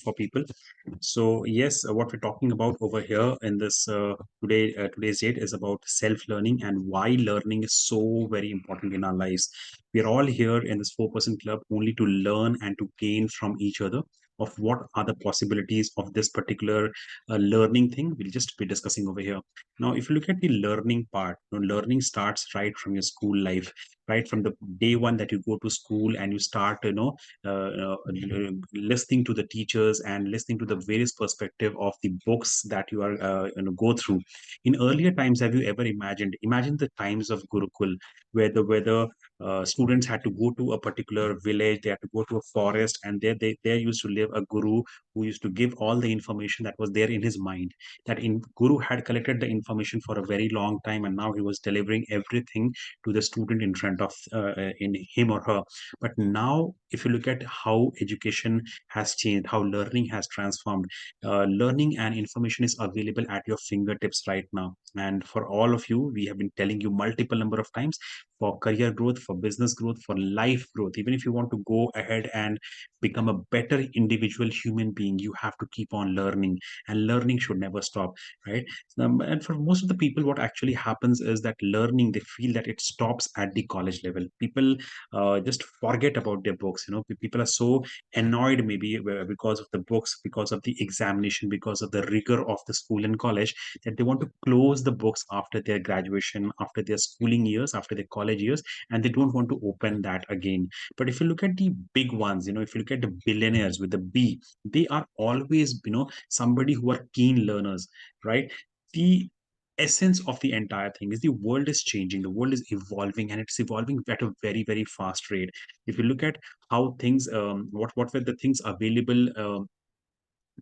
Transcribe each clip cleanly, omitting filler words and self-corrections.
For people. So yes, what we're talking about over here in this today's date is about self-learning and why learning is so very important in our lives. We are all here in this 4% club only to learn and to gain from each other of what are the possibilities of this particular learning thing. We'll just be discussing over here. Now, if you look at the learning part, learning starts right from your school life, right from the day one that you go to school and you start, listening to the teachers and listening to the various perspective of the books that you are go through. In earlier times, have you ever imagine the times of Gurukul, where the students had to go to a particular village, they had to go to a forest, and there used to live a guru who used to give all the information that was there in his mind. That in Guru had collected the information for a very long time, and now he was delivering everything to the student in front of in him or her. But now, if you look at how education has changed, how learning has transformed, learning and information is available at your fingertips right now. And for all of you, we have been telling you multiple number of times, for career growth, for business growth, for life growth. Even if you want to go ahead and become a better individual human being, you have to keep on learning, and learning should never stop, right? And for most of the people, what actually happens is that learning, they feel that it stops at the college level. People just forget about their books. People are so annoyed, maybe because of the books, because of the examination, because of the rigor of the school and college, that they want to close the books after their graduation, after their schooling years, after their college years, and they don't want to open that again. But if you look at the big ones, if you look at the billionaires with the B, they are always, somebody who are keen learners, right? The essence of the entire thing is the world is changing, the world is evolving, and it's evolving at a very very fast rate. If you look at how things, what were the things available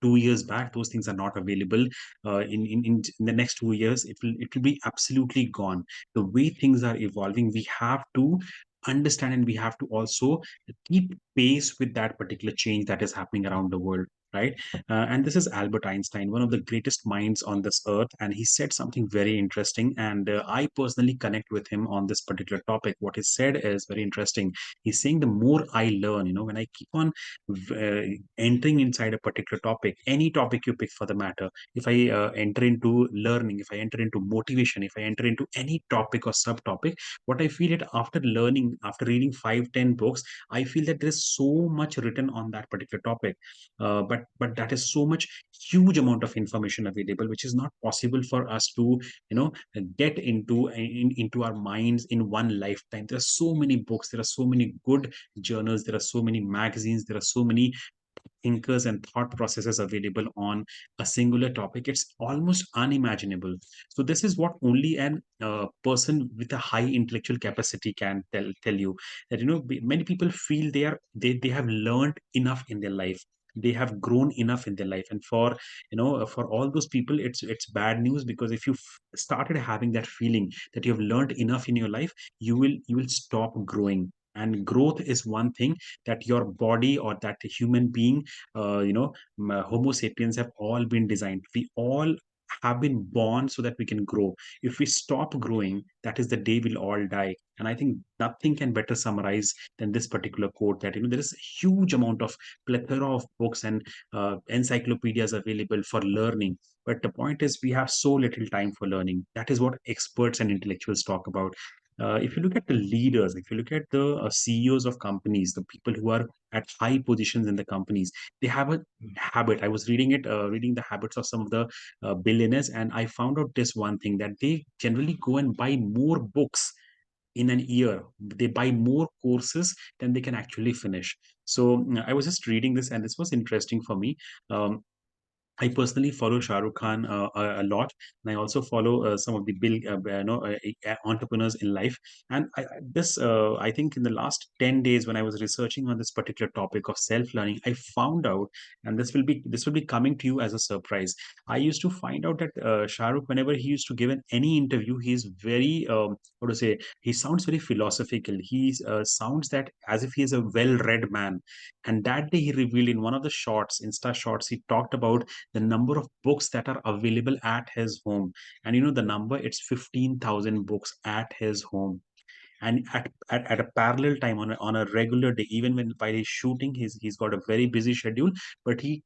2 years back, those things are not available in the next 2 years. It will be absolutely gone. The way things are evolving, we have to understand, and we have to also keep pace with that particular change that is happening around the world, right? And this is Albert Einstein, one of the greatest minds on this earth, and he said something very interesting, and I personally connect with him on this particular topic. What he said is very interesting. He's saying the more I learn, when I keep on uh, entering inside a particular topic, any topic you pick for the matter, if I enter into learning, if I enter into motivation, if I enter into any topic or subtopic, what I feel it after learning, after reading 5-10 books, I feel that there is so much written on that particular topic, but that is so much huge amount of information available, which is not possible for us to get into our minds in one lifetime. There are so many books, there are so many good journals, there are so many magazines, there are so many thinkers and thought processes available on a singular topic. It's almost unimaginable. So this is what only an person with a high intellectual capacity can tell you, that many people feel they have learned enough in their life, they have grown enough in their life. And for all those people, it's bad news, because if you started having that feeling that you have learned enough in your life, you will stop growing. And growth is one thing that your body or that human being, Homo sapiens, have all been designed. We all have been born so that we can grow. If we stop growing, that is the day we'll all die. And I think nothing can better summarize than this particular quote, that there is a huge amount of plethora of books and encyclopedias available for learning. But the point is, we have so little time for learning. That is what experts and intellectuals talk about. If you look at the leaders, if you look at the CEOs of companies, the people who are at high positions in the companies, they have a habit. I was reading the habits of some of the billionaires, and I found out this one thing, that they generally go and buy more books in an year. They buy more courses than they can actually finish. So I was just reading this, and this was interesting for me. I personally follow Shah Rukh Khan a lot, and I also follow some of the entrepreneurs in life. And I think in the last 10 days, when I was researching on this particular topic of self learning, I found out, and this will be coming to you as a surprise. I used to find out that Shah Rukh, whenever he used to give any interview, he is very how to say, he sounds very philosophical. He sounds that as if he is a well read man. And that day, he revealed in one of the shorts, Insta shorts, he talked about the number of books that are available at his home. And the number, it's 15,000 books at his home. and at a parallel time, on a regular day, even when while he's shooting, he's got a very busy schedule, but he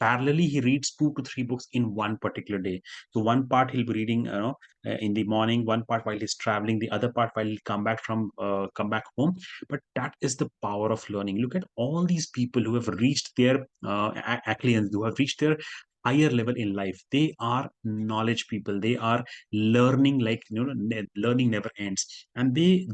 parallelly he reads 2 to 3 books in one particular day. So one part he'll be reading, in the morning, one part while he's traveling, the other part while he'll come back home. But that is the power of learning. Look at all these people who have reached their acclience, who have reached their higher level in life. They are knowledge people. They are learning, like, learning never ends. And they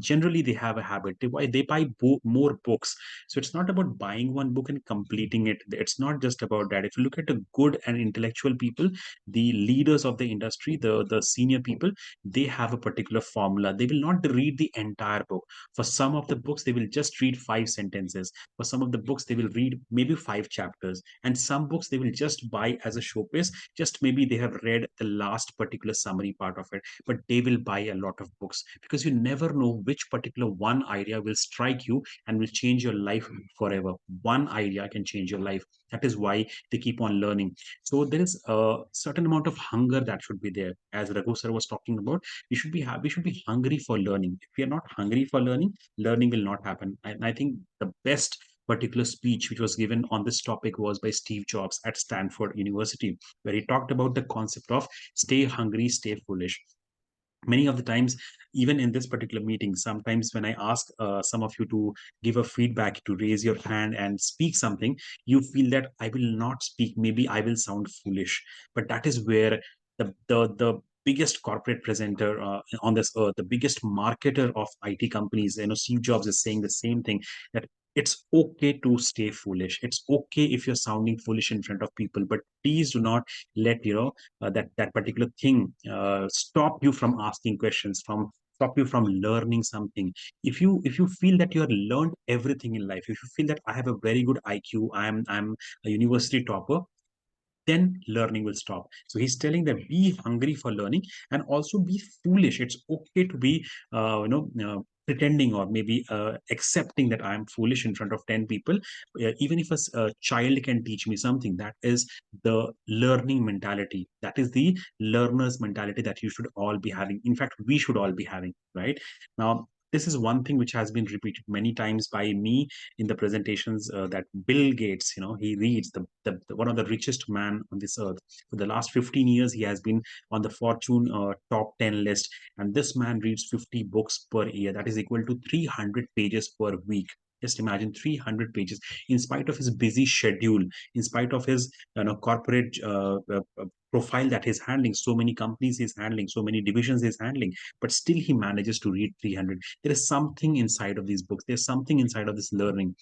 have a habit. They buy more books. So it's not about buying one book and completing it. It's not just about that. If you look at the good and intellectual people, the leaders of the industry, the senior people, they have a particular formula. They will not read the entire book. For some of the books, they will just read 5 sentences. For some of the books, they will read maybe 5 chapters. And some books they will just buy as a showpiece. Just maybe they have read the last particular summary part of it, but they will buy a lot of books, because you never know which particular one idea will strike you and will change your life forever. One idea can change your life. That is why they keep on learning. So there is a certain amount of hunger that should be there. As Raghu sir was talking about, we should be hungry for learning. If we are not hungry for learning, learning will not happen. And I think the best particular speech which was given on this topic was by Steve Jobs at Stanford University, where he talked about the concept of stay hungry, stay foolish. Many of the times, even in this particular meeting, sometimes when I ask some of you to give a feedback, to raise your hand and speak something, you feel that I will not speak, maybe I will sound foolish. But that is where the biggest corporate presenter on this earth, the biggest marketer of IT companies, Steve Jobs is saying the same thing, that it's okay to stay foolish. It's okay if you're sounding foolish in front of people, but please do not let that particular thing stop you from asking questions, from stop you from learning something. If you feel that you have learned everything in life, if you feel that I have a very good IQ, I'm a university topper, then learning will stop. So he's telling them, be hungry for learning and also be foolish. It's okay to be, pretending, or maybe accepting that I'm foolish in front of 10 people. Even if a child can teach me something, that is the learning mentality. That is the learner's mentality that you should all be having. In fact, we should all be having, right? Now, this is one thing which has been repeated many times by me in the presentations, that Bill Gates, he reads the one of the richest man on this earth. For the last 15 years, he has been on the Fortune top 10 list. And this man reads 50 books per year. That is equal to 300 pages per week. Just imagine 300 pages, in spite of his busy schedule, in spite of his corporate profile that he's handling, so many companies he's handling, so many divisions he's handling, but still he manages to read 300. There is something inside of these books. There's something inside of this learning.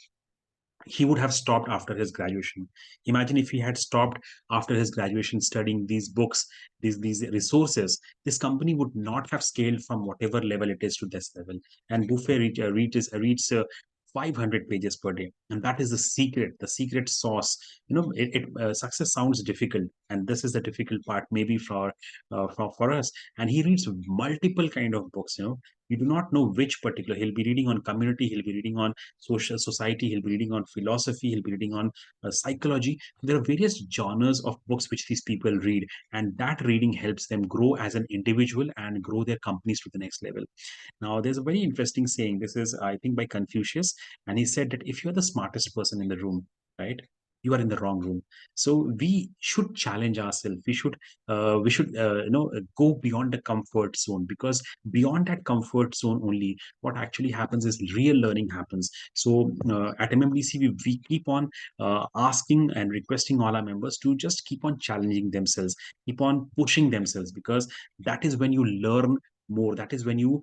He would have stopped after his graduation. Imagine if he had stopped after his graduation studying these books, these resources, this company would not have scaled from whatever level it is to this level. And Buffet reads 500 pages per day, and that is the secret sauce. Success sounds difficult, and this is the difficult part, maybe for us. And he reads multiple kind of books. You do not know which particular. He'll be reading on community, he'll be reading on social society, he'll be reading on philosophy, he'll be reading on psychology. There are various genres of books which these people read, and that reading helps them grow as an individual and grow their companies to the next level. Now, there's a very interesting saying. This is, I think, by Confucius, and he said that if you're the smartest person in the room, right, you are in the wrong room. So we should challenge ourselves. We should go beyond the comfort zone, because beyond that comfort zone only, what actually happens is real learning happens. So at MMDC, we keep on asking and requesting all our members to just keep on challenging themselves, keep on pushing themselves, because that is when you learn more. That is when you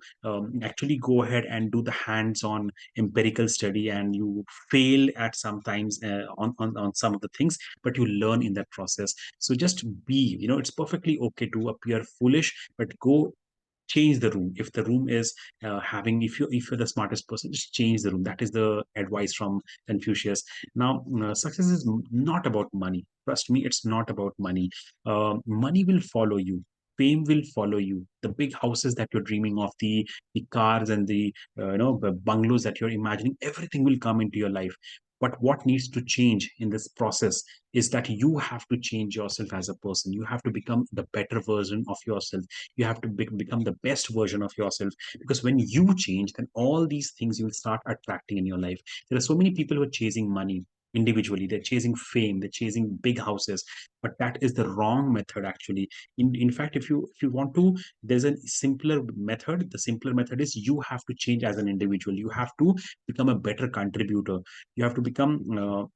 actually go ahead and do the hands-on empirical study, and you fail at sometimes on some of the things, but you learn in that process. So just be, it's perfectly okay to appear foolish, but go change the room. If the room is having, if you're the smartest person, just change the room. That is the advice from Confucius. Now, success is not about money. Trust me, it's not about money. Money will follow you, fame will follow you, the big houses that you're dreaming of, the cars and the the bungalows that you're imagining, everything will come into your life. But what needs to change in this process is that you have to change yourself as a person. You have to become the better version of yourself. You have to become the best version of yourself, because when you change, then all these things you will start attracting in your life. There are so many people who are chasing money individually. They're chasing fame, they're chasing big houses, but that is the wrong method actually. In fact, if you want to, there's a simpler method. The simpler method is you have to change as an individual. You have to become a better contributor. You have to become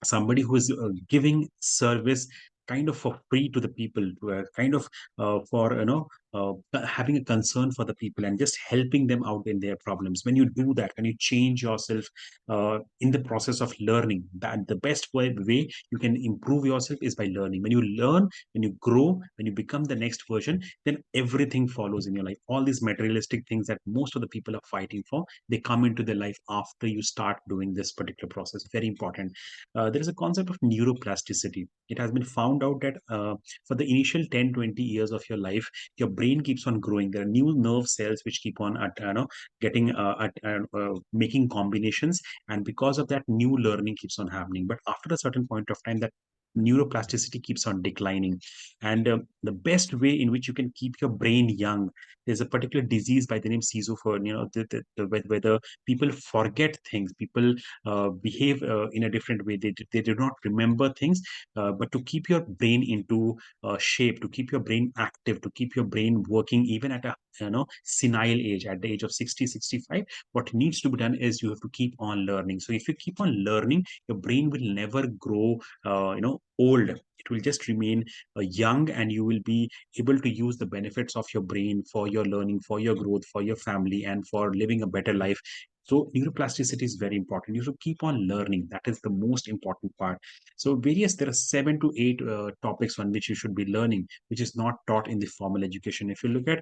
somebody who is giving service kind of for free to the people, kind of for having a concern for the people and just helping them out in their problems. When you do that, when you change yourself in the process of learning, that the best way you can improve yourself is by learning. When you learn, when you grow, when you become the next version, then everything follows in your life. All these materialistic things that most of the people are fighting for, they come into their life after you start doing this particular process. Very important. There is a concept of neuroplasticity. It has been found out that for the initial 10, 20 years of your life, your brain keeps on growing. There are new nerve cells which keep on getting making combinations, and because of that, new learning keeps on happening. But after a certain point of time, that neuroplasticity keeps on declining. And the best way in which you can keep your brain young, there's a particular disease by the name schizophrenia, where the people forget things, people behave in a different way. They do not remember things, but to keep your brain into shape, to keep your brain active, to keep your brain working even at a senile age, at the age of 60, 65, what needs to be done is you have to keep on learning. So if you keep on learning, your brain will never grow old. It will just remain young, and you will be able to use the benefits of your brain for your learning, for your growth, for your family, and for living a better life. So neuroplasticity is very important. You should keep on learning. That is the most important part. So there are 7 to 8 topics on which you should be learning, which is not taught in the formal education. If you look at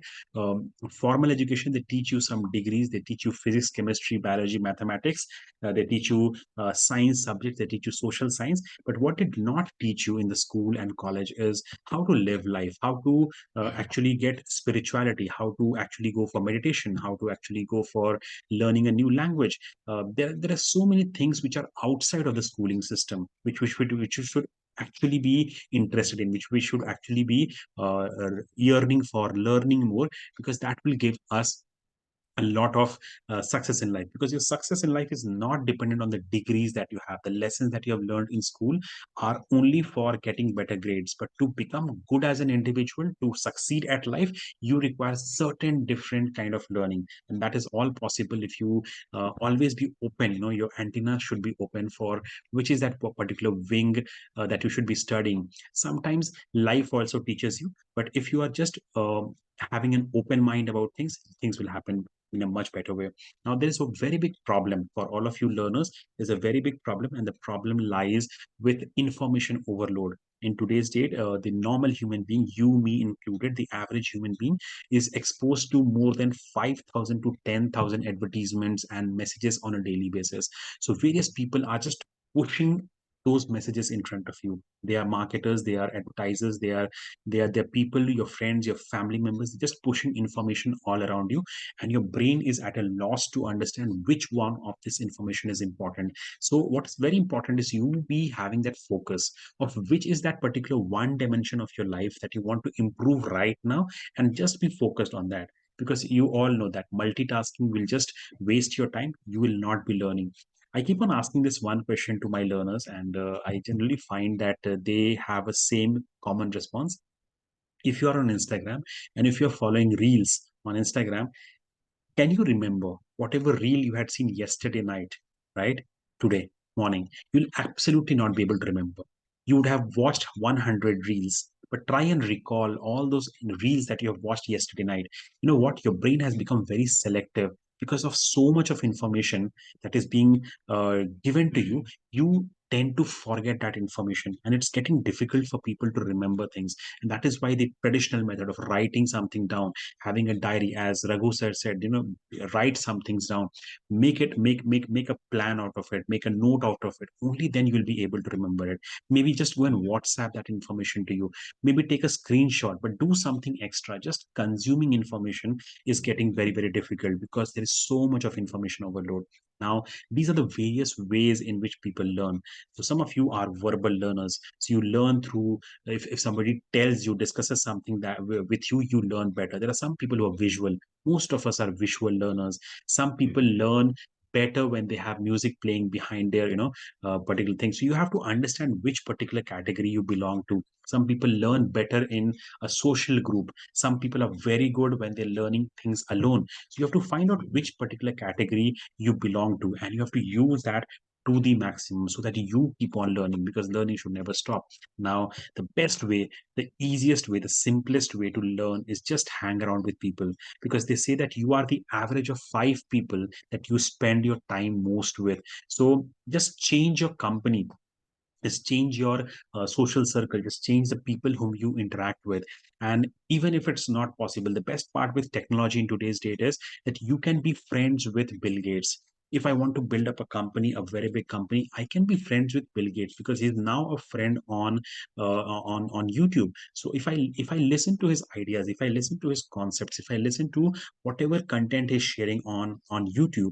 formal education, they teach you some degrees. They teach you physics, chemistry, biology, mathematics. They teach you science subjects. They teach you social science. But what did not teach you in the school and college is how to live life, how to actually get spirituality, how to actually go for meditation, how to actually go for learning a new language. There are so many things which are outside of the schooling system, which we should actually be interested in, which we should actually be yearning for learning more, because that will give us a lot of success in life. Because your success in life is not dependent on the degrees that you have. The lessons that you have learned in school are only for getting better grades, but to become good as an individual, to succeed at life, you require certain different kind of learning. And that is all possible if you always be open. Your antenna should be open for which is that particular wing that you should be studying. Sometimes life also teaches you, but if you are just having an open mind about things, things will happen in a much better way. Now, there is a very big problem for all of you learners. There's a very big problem, and the problem lies with information overload. In today's date, the normal human being, you, me included, the average human being is exposed to more than 5,000 to 10,000 advertisements and messages on a daily basis. So, various people are just pushing those messages in front of you. They are marketers, they are advertisers, they're people, your friends, your family members, just pushing information all around you, and your brain is at a loss to understand which one of this information is important. So what's very important is you be having that focus of which is that particular one dimension of your life that you want to improve right now, and just be focused on that. Because you all know that multitasking will just waste your time. You will not be learning. I keep on asking this one question to my learners, and I generally find that they have a same common response. If you are on Instagram and if you're following reels on Instagram, can you remember whatever reel you had seen yesterday night, right? Today morning, you'll absolutely not be able to remember. You would have watched 100 reels, but try and recall all those reels that you have watched yesterday night. You know what? Your brain has become very selective because of so much of information that is being given to you. You tend to forget that information, and it's getting difficult for people to remember things. And that is why the traditional method of writing something down, having a diary, as Raghu sir said, write some things down, make a plan out of it, make a note out of it. Only then you will be able to remember it. Maybe just go and WhatsApp that information to you. Maybe take a screenshot, but do something extra. Just consuming information is getting very, very difficult because there is so much of information overload. Now, these are the various ways in which people learn. So, some of you are verbal learners. So, you learn through, if somebody tells you, discusses something that with you, you learn better. There are some people who are visual. Most of us are visual learners. Some people learn better when they have music playing behind their, particular thing. So, you have to understand which particular category you belong to. Some people learn better in a social group. Some people are very good when they're learning things alone. So, you have to find out which particular category you belong to, and you have to use that to the maximum so that you keep on learning, because learning should never stop. Now, the best way, the easiest way, the simplest way to learn is just hang around with people, because they say that you are the average of five people that you spend your time most with. So just change your company, just change your social circle, just change the people whom you interact with. And even if it's not possible, the best part with technology in today's date is that you can be friends with Bill Gates. If I want to build up a company, a very big company, I can be friends with Bill Gates because he's now a friend on YouTube. So if I listen to his ideas, if I listen to his concepts, if I listen to whatever content he's sharing on YouTube,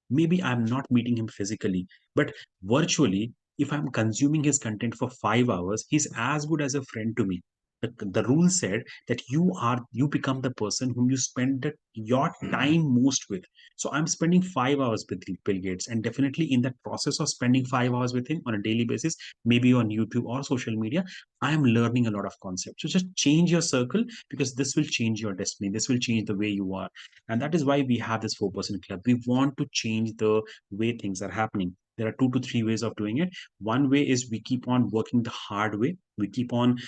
maybe I'm not meeting him physically, but virtually, if I'm consuming his content for 5 hours, he's as good as a friend to me. The rule said that you become the person whom you spend your time most with. So I'm spending 5 hours with Bill Gates, and definitely in that process of spending 5 hours with him on a daily basis, maybe on YouTube or social media, I am learning a lot of concepts. So just change your circle, because this will change your destiny. This will change the way you are. And that is why we have this 4% club. We want to change the way things are happening. There are 2 to 3 ways of doing it. One way is we keep on working the hard way. We keep on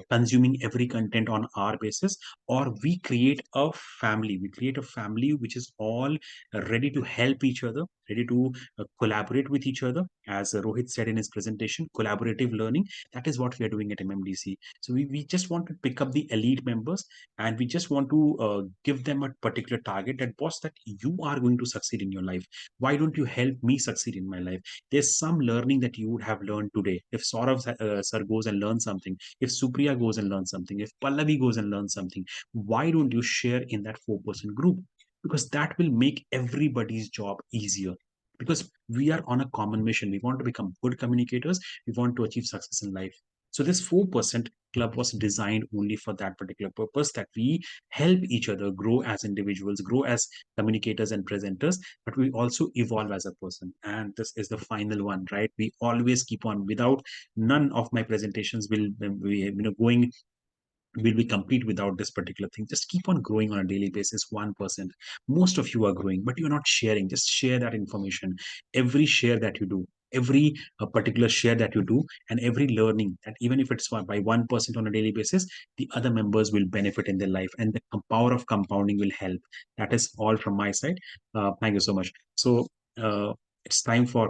consuming every content on our basis, or we create a family. We create a family which is all ready to help each other, ready to collaborate with each other. As Rohit said in his presentation, collaborative learning. That is what we are doing at MMDC. So we just want to pick up the elite members, and we just want to give them a particular target, that boss, that you are going to succeed in your life. Why don't you help me succeed in my life? There's some learning that you would have learned today. If Saurav sir goes and learns something, if Supriya goes and learns something, if Pallavi goes and learns something, why don't you share in that 4% group? Because that will make everybody's job easier, because we are on a common mission. We want to become good communicators. We want to achieve success in life. So this 4% club was designed only for that particular purpose, that we help each other grow as individuals, grow as communicators and presenters, but we also evolve as a person. And this is the final one, right? We always keep on. Without, none of my presentations will be, going, will be complete without this particular thing. Just keep on growing on a daily basis, 1%. Most of you are growing, but you're not sharing. Just share that information. Every share that you do, every particular share that you do, and every learning, that even if it's by 1% on a daily basis, the other members will benefit in their life, and the power of compounding will help. That is all from my side. Thank you so much. So it's time for